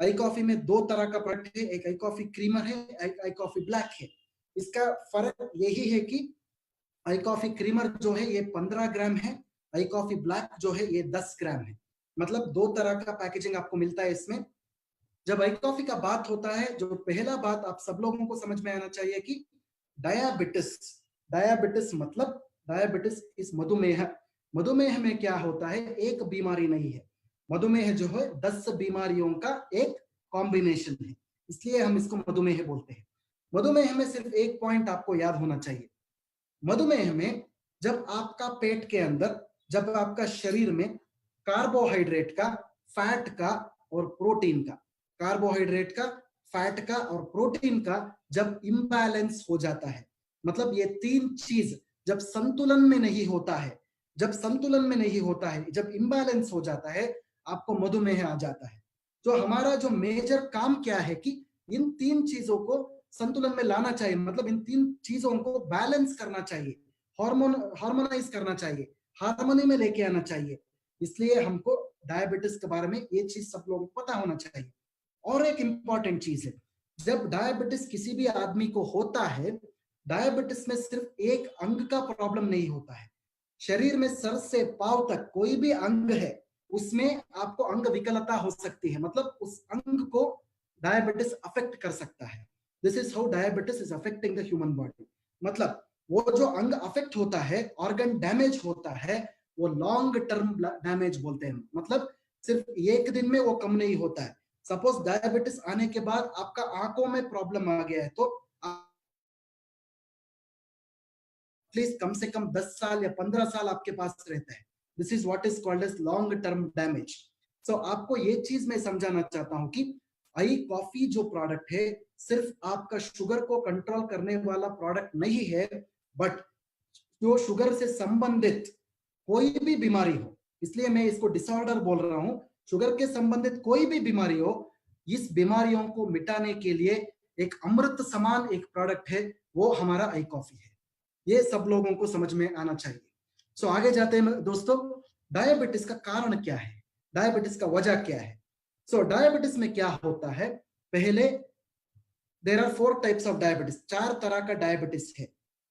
आई coffee में दो तरह का प्रोडक्ट है, एक आई कॉफी क्रीमर है, एक आई कॉफी ब्लैक है। इसका फर्क यही है कि आई कॉफी क्रीमर जो है ये 15 ग्राम है, आई कॉफी ब्लैक जो है ये 10 ग्राम है। मतलब दो तरह का पैकेजिंग आपको मिलता है इसमें। जब आई कॉफी का बात होता है, जो पहला बात आप सब लोगों को समझ में आना चाहिए कि डायबिटिस, डायबिटिस मतलब डायबिटिस इस मधुमेह। मधुमेह में क्या होता है, एक बीमारी नहीं है, मधुमेह जो है 10 बीमारियों का एक कॉम्बिनेशन है, इसलिए हम इसको मधुमेह बोलते हैं। मधुमेह में सिर्फ एक पॉइंट आपको याद होना चाहिए, मधुमेह में जब आपका पेट के अंदर, जब आपका शरीर में कार्बोहाइड्रेट का, फैट का और प्रोटीन का, कार्बोहाइड्रेट का, फैट का और प्रोटीन का जब इम्बैलेंस हो जाता है, मतलब ये तीन चीज जब संतुलन में नहीं होता है, जब संतुलन में नहीं होता है, जब इम्बैलेंस हो जाता है, आपको मधुमेह आ जाता है। तो हमारा जो मेजर काम क्या है कि इन तीन चीजों को संतुलन में लाना चाहिए, मतलब इन तीन चीजों को बैलेंस करना चाहिए, हार्मोनाइज करना चाहिए, हार्मोनी में लेके आना चाहिए। इसलिए हमको डायबिटीज के बारे में ये चीज सब लोगों को पता होना चाहिए। और एक इंपॉर्टेंट चीज है, जब डायबिटीज किसी भी आदमी को होता है, डायबिटीज में सिर्फ एक अंग का प्रॉब्लम नहीं होता है, शरीर में सर से पांव तक कोई भी अंग है उसमें आपको अंग विकलता हो सकती है, मतलब उस अंग को डायबिटीज अफेक्ट कर सकता है। This is how diabetes is affecting the human body. मतलब वो जो अंग अफेक्ट होता है, ऑर्गन डैमेज होता है, वो लॉन्ग टर्म डैमेज बोलते हैं, मतलब सिर्फ एक दिन में वो कम नहीं होता है। सपोज डायबिटीज आने के बाद आपका आंखों में प्रॉब्लम आ गया है, तो एटलीस्ट कम से कम 10 साल या 15 साल आपके पास रहता है। This is what is called as long term damage. So आपको ये चीज मैं समझाना चाहता हूं कि आई कॉफी जो प्रोडक्ट है सिर्फ आपका शुगर को कंट्रोल करने वाला प्रोडक्ट नहीं है, बट जो शुगर से संबंधित कोई भी बीमारी हो, इसलिए मैं इसको डिसऑर्डर बोल रहा हूं, शुगर के संबंधित कोई भी बीमारी हो, इस बीमारियों को मिटाने के लिए एक अमृत समान एक प्रोडक्ट है, वो हमारा आई कॉफी है। ये सब लोगों को समझ में आना चाहिए। सो आगे जाते हैं दोस्तों, डायबिटीज का कारण क्या है, डायबिटीज का वजह क्या है। सो डायबिटीज में क्या होता है, पहले there are 4 types of diabetes, 4 तरह का डायबिटीज है।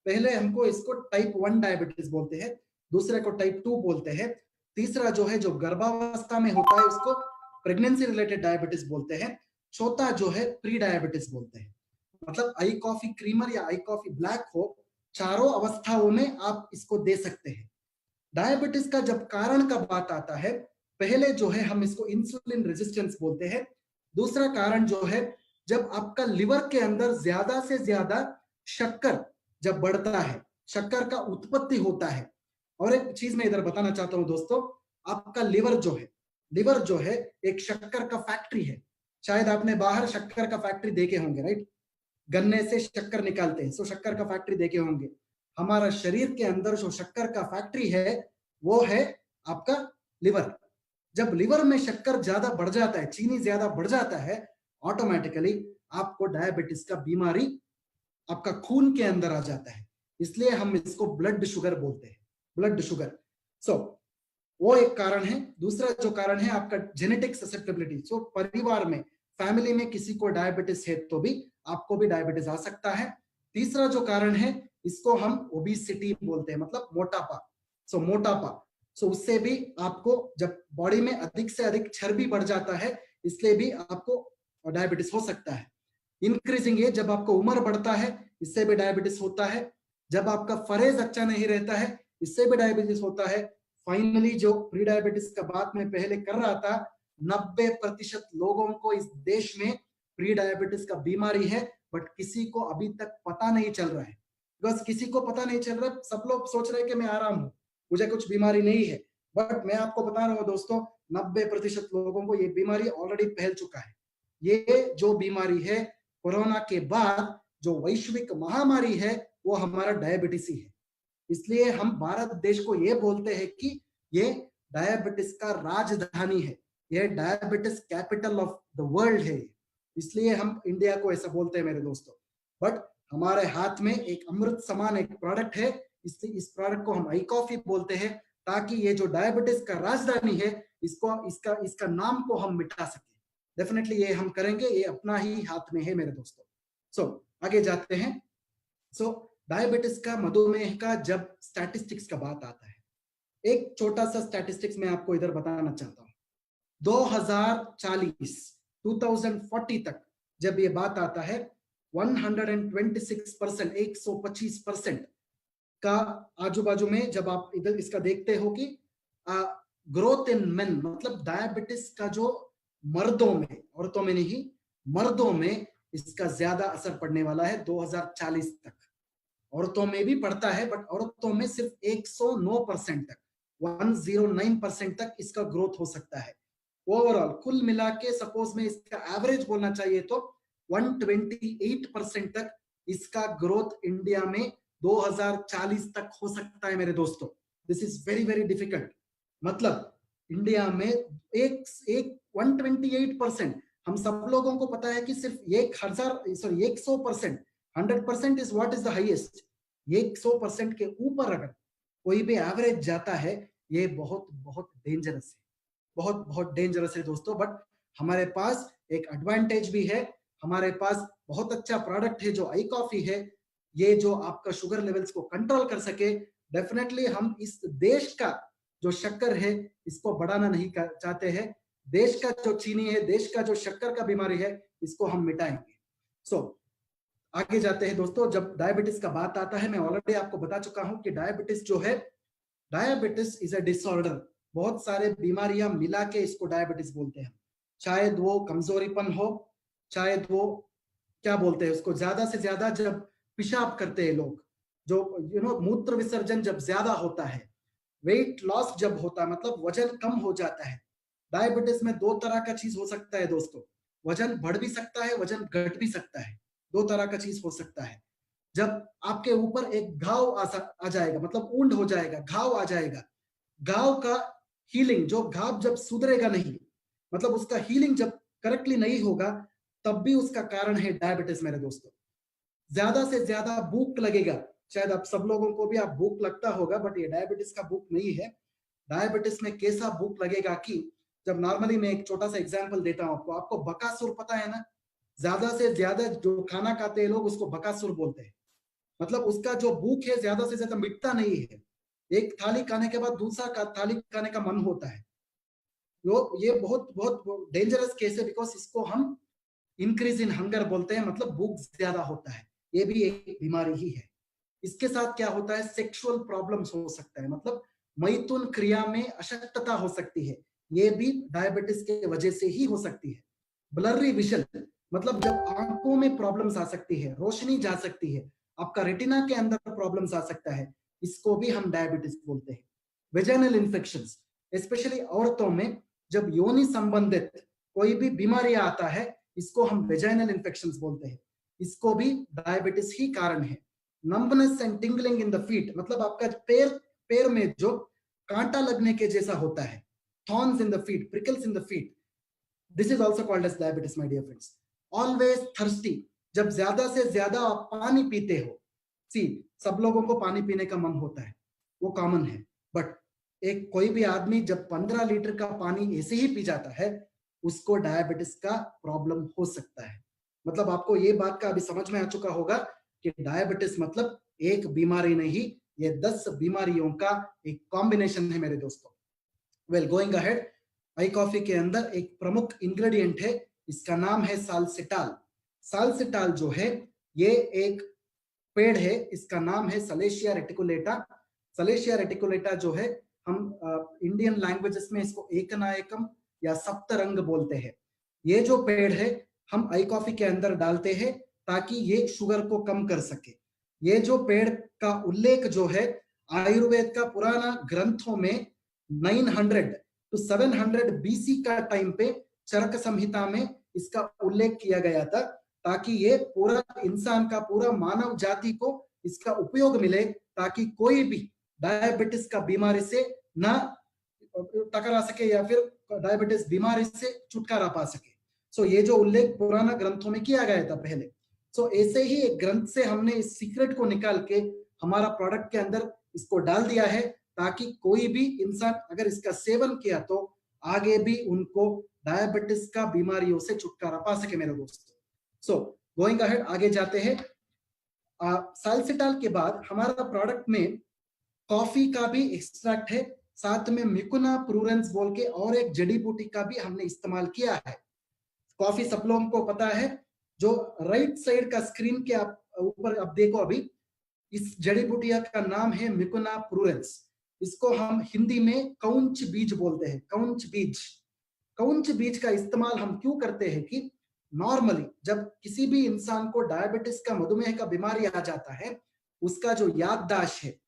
पहले हमको इसको टाइप 1 डायबिटीज बोलते हैं, दूसरे को टाइप 2 बोलते हैं, तीसरा जो है जो गर्भावस्था में होता है उसको प्रेगनेंसी रिलेटेड डायबिटीज बोलते हैं, चौथा जो है प्री डायबिटीज बोलते हैं। मतलब आई कॉफी क्रीमर या आई कॉफी ब्लैक हो, चारों अवस्थाओं में आप इसको दे सकते हैं। डायबिटीज का जब कारण का बात आता है, पहले जो है हम इसको इंसुलिन रेजिस्टेंस बोलते हैं। दूसरा कारण जो है जब आपका लिवर के अंदर ज्यादा से ज्यादा शक्कर जब बढ़ता है, शक्कर का उत्पत्ति होता है। और एक चीज मैं इधर बताना चाहता हूं दोस्तों, आपका लिवर जो है, लिवर जो है एक शक्कर का फैक्ट्री है। शायद आपने बाहर शक्कर का फैक्ट्री देखे होंगे, राइट, गन्ने से शक्कर निकालते हैं, सो शक्कर का फैक्ट्री देखे होंगे। हमारा शरीर के अंदर जो शक्कर का फैक्ट्री है वो है आपका लिवर। जब लिवर में शक्कर ज्यादा बढ़ जाता है, चीनी ज्यादा बढ़ जाता है, ऑटोमेटिकली आपको डायबिटीज का बीमारी आपका खून के अंदर आ जाता है, इसलिए हम इसको ब्लड शुगर बोलते हैं, ब्लड शुगर। सो वो एक कारण है। दूसरा जो कारण है आपका जेनेटिक ससेप्टेबिलिटी, सो परिवार में, फैमिली में किसी को डायबिटीज है तो भी आपको भी डायबिटीज आ सकता है। तीसरा जो कारण है इसको हम ओबेसिटी बोलते हैं, मतलब मोटापा। सो मोटापा, सो उससे भी आपको, जब बॉडी में अधिक से अधिक चर्बी बढ़ जाता है, इसलिए भी आपको डायबिटीज हो सकता है। इंक्रीजिंग एज, जब आपको उम्र बढ़ता है, इससे भी डायबिटीज होता है। जब आपका फरेज अच्छा नहीं रहता है, इससे भी डायबिटीज होता है। फाइनली जो प्री डायबिटीज का बात मैं पहले कर रहा था, 90% लोगों को इस देश में प्री डायबिटीज का बीमारी है, बट किसी को अभी तक पता नहीं चल रहा है। बिकॉज किसी को पता नहीं चल रहा है, सब लोग सोच रहे हैं कि मैं आराम हूं, मुझे कुछ बीमारी नहीं है, बट मैं आपको बता रहा हूं दोस्तों, 90% लोगों को ये बीमारी ऑलरेडी फैल चुका है। ये जो बीमारी है, कोरोना के बाद जो वैश्विक महामारी है, वो हमारा डायबिटीज ही है। इसलिए हम भारत देश को ये बोलते हैं कि ये डायबिटीज का राजधानी है, ये diabetes capital of the world है, इसलिए हम इंडिया को ऐसा बोलते हैं मेरे दोस्तों। बट हमारे हाथ में एक अमृत समान एक प्रोडक्ट है, इसलिए इस प्रोडक्ट को हम आई कॉफी बोलते हैं, ताकि ये जो डायबिटीज का राजधानी है, इसको इसका नाम को हम मिटा सके। डेफिनेटली ये हम करेंगे, ये अपना ही हाथ में है मेरे दोस्तों। सो आगे जाते हैं। सो डायबिटीज का, मधुमेह का जब स्टैटिस्टिक्स का बात आता है, एक छोटा सा स्टैटिस्टिक्स मैं आपको इधर बताना चाहता हूँ। 2040 2040 तक जब ये बात आता है 126%, 125% का आजू बाजू में जब आप इधर इसका देखते हो कि ग्रोथ इन मेन, मतलब डायबिटीज का जो मर्दों में, औरतों में नहीं, मर्दों में इसका ज्यादा असर पड़ने वाला है 2040 तक। औरतों में भी पड़ता है बट औरतों में सिर्फ 109% तक, 109% तक इसका ग्रोथ हो सकता है। ओवरऑल कुल मिला के सपोज में इसका एवरेज बोलना चाहिए तो 128% तक इसका ग्रोथ इंडिया में 2040 तक हो सकता है मेरे दोस्तों। This is very very difficult. मतलब इंडिया में एक एक 128%, हम सब लोगों को पता है कि सिर्फ 100%, 100% is what is the highest. 100% के ऊपर अगर कोई भी एवरेज जाता है, ये बहुत बहुत डेंजरस है, बहुत बहुत डेंजरस है दोस्तों। बट हमारे पास एक एडवांटेज भी है, हमारे पास बहुत अच्छा प्रोडक्ट है जो आई कॉफी है, ये जो आपका शुगर लेवल्स को कंट्रोल कर सके। डेफिनेटली हम इस देश का जो शक्कर है इसको बढ़ाना नहीं चाहते हैं। देश का जो चीनी है, देश का जो शक्कर का बीमारी है, इसको हम मिटाएंगे। सो आगे जाते हैं दोस्तों। जब डायबिटीज का बात आता है, मैं ऑलरेडी आपको बता चुका हूं कि डायबिटीज जो है, डायबिटीज इज अ डिसऑर्डर। बहुत सारे बीमारियां मिला के इसको डायबिटीज बोलते हैं। शायद वो कमजोरीपन हो, शायद वो क्या बोलते हैं उसको, ज्यादा से ज्यादा जब पेशाब करते हैं लोग, जो मूत्र विसर्जन जब ज्यादा होता है, वेट लॉस जब होता है, मतलब वजन कम हो जाता है। डायबिटीज में दो तरह का चीज हो सकता है दोस्तों, वजन बढ़ भी सकता है, वजन घट भी सकता है, दो तरह का चीज हो सकता है। जब आपके ऊपर एक घाव आ जाएगा, मतलब ऊंड हो जाएगा, घाव आ जाएगा, घाव का हीलिंग, जो घाव जब सुधरेगा नहीं, मतलब उसका हीलिंग जब करेक्टली नहीं होगा, तब भी उसका कारण है डायबिटीज मेरे दोस्तों। ज्यादा से ज्यादा भूख लगेगा, शायद आप सब लोगों को भी आप भूख लगता होगा, बट ये डायबिटीज का भूख नहीं है। डायबिटीज में कैसा भूख लगेगा कि जब नॉर्मली, मैं एक छोटा सा एग्जांपल देता हूं आपको, बकासुर पता है ना, ज्यादा से ज्यादा जो खाना खाते हैं लोग उसको बकासुर बोलते हैं। मतलब उसका जो भूख है ज्यादा से ज्यादा मिटता नहीं है, एक थाली खाने के बाद दूसरा थाली खाने का मन होता है। लोग, ये बहुत बहुत डेंजरस केस है, बिकॉज इसको हम इंक्रीज इन हंगर बोलते हैं, मतलब भूख ज्यादा होता है, ये भी एक बीमारी ही है। इसके साथ क्या होता है, सेक्सुअल प्रॉब्लम्स हो सकता है, मतलब मैथुन क्रिया में अशक्तता हो सकती है, ये भी डायबिटीज के वजह से ही हो सकती है। ब्लरी विजन, मतलब जब आंखों में प्रॉब्लम्स आ सकती है, रोशनी जा सकती है, आपका रेटिना के अंदर प्रॉब्लम्स आ सकता है, इसको भी हम डायबिटीज बोलते हैं। वेजाइनल इन्फेक्शंस, स्पेशली औरतों में जब योनि संबंधित कोई भी बीमारी आता है, इसको हम वेजाइनल इन्फेक्शंस बोलते हैं, इसको भी डायबिटीज ही कारण है। Numbness and tingling in the feet, मतलब आपका पैर पैर में जो कांटा लगने के जैसा होता है, thorns in the feet, prickles in the feet, this is also called as diabetes my dear friends. Always thirsty, जब ज्यादा से ज्यादा आप पानी पीते हो, सी सब लोगों को पानी पीने का मन होता है, वो कॉमन है, बट एक कोई भी आदमी जब 15 लीटर का पानी ऐसे ही पी जाता है, उसको डायबिटीज का प्रॉब्लम हो सकता है। मतलब आपको ये बात का अभी समझ में आ चुका होगा कि डायबिटीज मतलब एक बीमारी नहीं, ये 10 बीमारियों का एक कॉम्बिनेशन है मेरे दोस्तों। वेल गोइंग अहेड, आई कॉफी के अंदर एक प्रमुख इंग्रेडिएंट है, इसका नाम है साल्सिटाल। साल्सिटाल जो है, ये एक पेड़ है, इसका नाम है सलेशिया रेटिकुलेटा। सलेशिया रेटिकुलेटा जो है, हम इंडियन लैंग्वेजेस में इसको एकनायकम या सप्तरंग बोलते हैं। ये जो पेड़ है, हम आई कॉफी के अंदर डालते हैं ताकि ये शुगर को कम कर सके। ये जो पेड़ का उल्लेख जो है, आयुर्वेद का पुराना ग्रंथों में 900 to 700 बीसी का टाइम पे चरक संहिता में इसका उल्लेख किया गया था, ताकि ये पूरा इंसान का, पूरा मानव जाति को इसका उपयोग मिले, ताकि कोई भी डायबिटीज का बीमारी से ना टकरा सके या फिर डायबिटीज बीमारी से छुटकारा पा सके। सो ये जो उल्लेख पुराना ग्रंथों में किया गया था पहले, सो ऐसे ही एक ग्रंथ से हमने इस सीक्रेट को निकाल के हमारा प्रोडक्ट के अंदर इसको डाल दिया है, ताकि कोई भी इंसान अगर इसका सेवन किया तो आगे भी उनको डायबिटीज का बीमारियों से छुटकारा पा सके मेरे दोस्तों। सो गोइंग अहेड, आगे जाते हैं। साल्सिटाल के बाद हमारा प्रोडक्ट में कॉफी का भी एक्सट्रैक्ट है, साथ में मिकुना प्रूरेंस बोल के और एक जड़ी बूटी का भी हमने इस्तेमाल किया है। कॉफी सब लोगों को पता है, जो राइट साइड का स्क्रीन के आप ऊपर आप देखो अभी, इस जड़ी बूटिया का नाम है मिकुना प्रूरेंस। इसको हम हिंदी में कौंच बीज बोलते हैं, कौंच बीज। कौंच बीज का इस्तेमाल हम क्यों करते हैं कि नॉर्मली जब किसी भी इंसान को डायबिटीज का, मधुमेह का बीमारी आ जाता है, उसका जो याददाश्त है,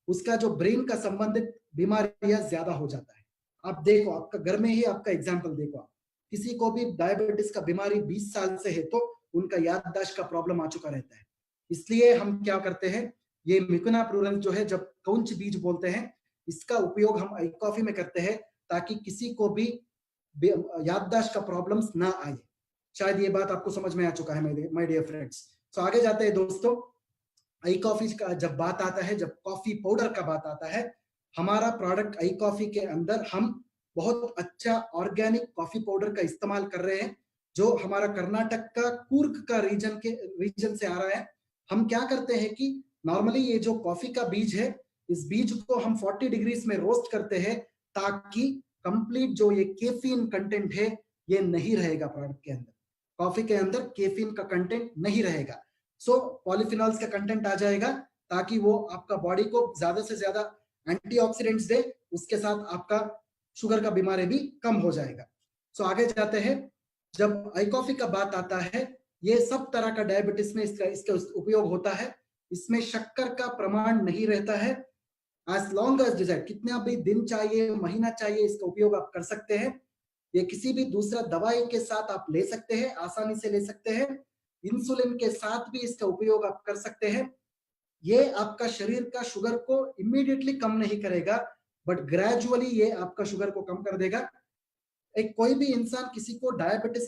उसका जो ब्रेन का संबंधित बीमारियां ज्यादा हो जाता है। आप देखो, आपका घर में ही आपका एग्जाम्पल देखो, आप किसी को भी डायबिटीज का बीमारी 20 साल से है तो उनका याददाश्त का प्रॉब्लम आ चुका रहता है। इसलिए हम क्या करते हैं, ये मिकुना प्रूरेंस जो है, जब कौंच बीज बोलते हैं, इसका उपयोग हम आई कॉफी में करते हैं ताकि किसी को भी याददाश्त का प्रॉब्लम्स ना आए। शायद ये बात आपको समझ में आ चुका है माय डियर फ्रेंड्स। सो आगे जाते हैं दोस्तों। आई कॉफी का जब बात आता है, जब कॉफी पाउडर का बात आता है, हमारा प्रोडक्ट आई कॉफी के अंदर हम बहुत अच्छा ऑर्गेनिक कॉफी पाउडर का इस्तेमाल कर रहे हैं, जो हमारा कर्नाटक का कूर्ग का रीजन से आ रहा है। हम क्या करते हैं कि नॉर्मली ये जो कॉफी का बीज है, इस बीज को हम 40 डिग्रीज में रोस्ट करते हैं ताकि कंप्लीट जो ये कैफीन कंटेंट है ये नहीं रहेगा प्रोडक्ट के अंदर। कॉफी के अंदर कैफीन का कंटेंट नहीं रहेगा, सो पॉलीफिनॉल्स का कंटेंट आ जाएगा ताकि वो आपका बॉडी को ज्यादा से ज्यादा एंटीऑक्सीडेंट्स दे, उसके साथ आपका शुगर का बीमारी भी कम हो जाएगा। सो आगे जाते हैं। जब आई कॉफी का बात आता है, ये सब तरह का डायबिटीज में इसका उपयोग होता है। इसमें शक्कर का प्रमाण नहीं रहता है। एज लॉन्ग एज डिजायर, कितना भी दिन चाहिए, महीना चाहिए, इसका उपयोग आप कर सकते हैं। ये किसी भी दूसरा दवाई के साथ आप ले सकते हैं, आसानी से ले सकते हैं। इंसुलिन के साथ भी इसका उपयोग आप कर सकते हैं। ये आपका शरीर का शुगर को इमीडिएटली कम नहीं करेगा, बट ग्रेजुअली ये आपका शुगर को कम कर देगा। एक कोई भी इंसान किसी को डायबिटीज